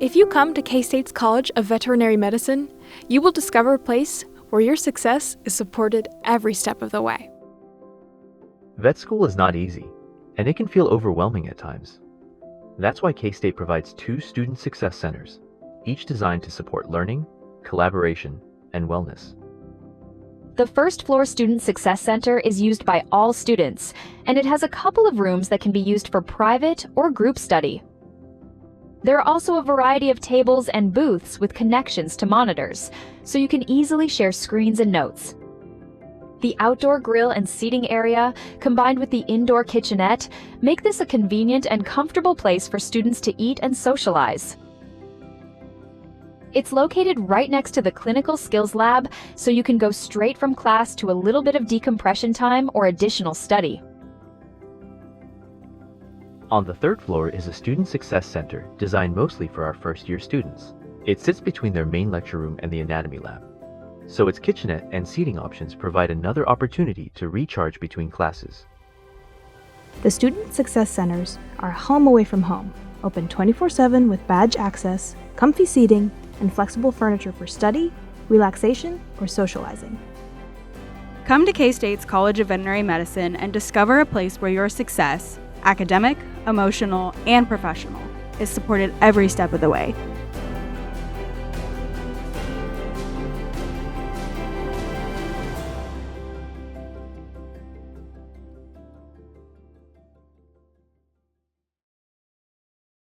If you come to K-State's College of Veterinary Medicine, you will discover a place where your success is supported every step of the way. Vet school is not easy, and it can feel overwhelming at times. That's why K-State provides 2 student success centers, each designed to support learning, collaboration, and wellness. The first floor Student Success Center is used by all students, and it has a couple of rooms that can be used for private or group study. There are also a variety of tables and booths with connections to monitors, so you can easily share screens and notes. The outdoor grill and seating area, combined with the indoor kitchenette, make this a convenient and comfortable place for students to eat and socialize. It's located right next to the Clinical Skills Lab, so you can go straight from class to a little bit of decompression time or additional study. On the 3rd floor is a Student Success Center designed mostly for our first-year students. It sits between their main lecture room and the anatomy lab, so its kitchenette and seating options provide another opportunity to recharge between classes. The Student Success Centers are home away from home, open 24/7 with badge access, comfy seating, and flexible furniture for study, relaxation, or socializing. Come to K-State's College of Veterinary Medicine and discover a place where your success, academic, emotional, and professional, is supported every step of the way.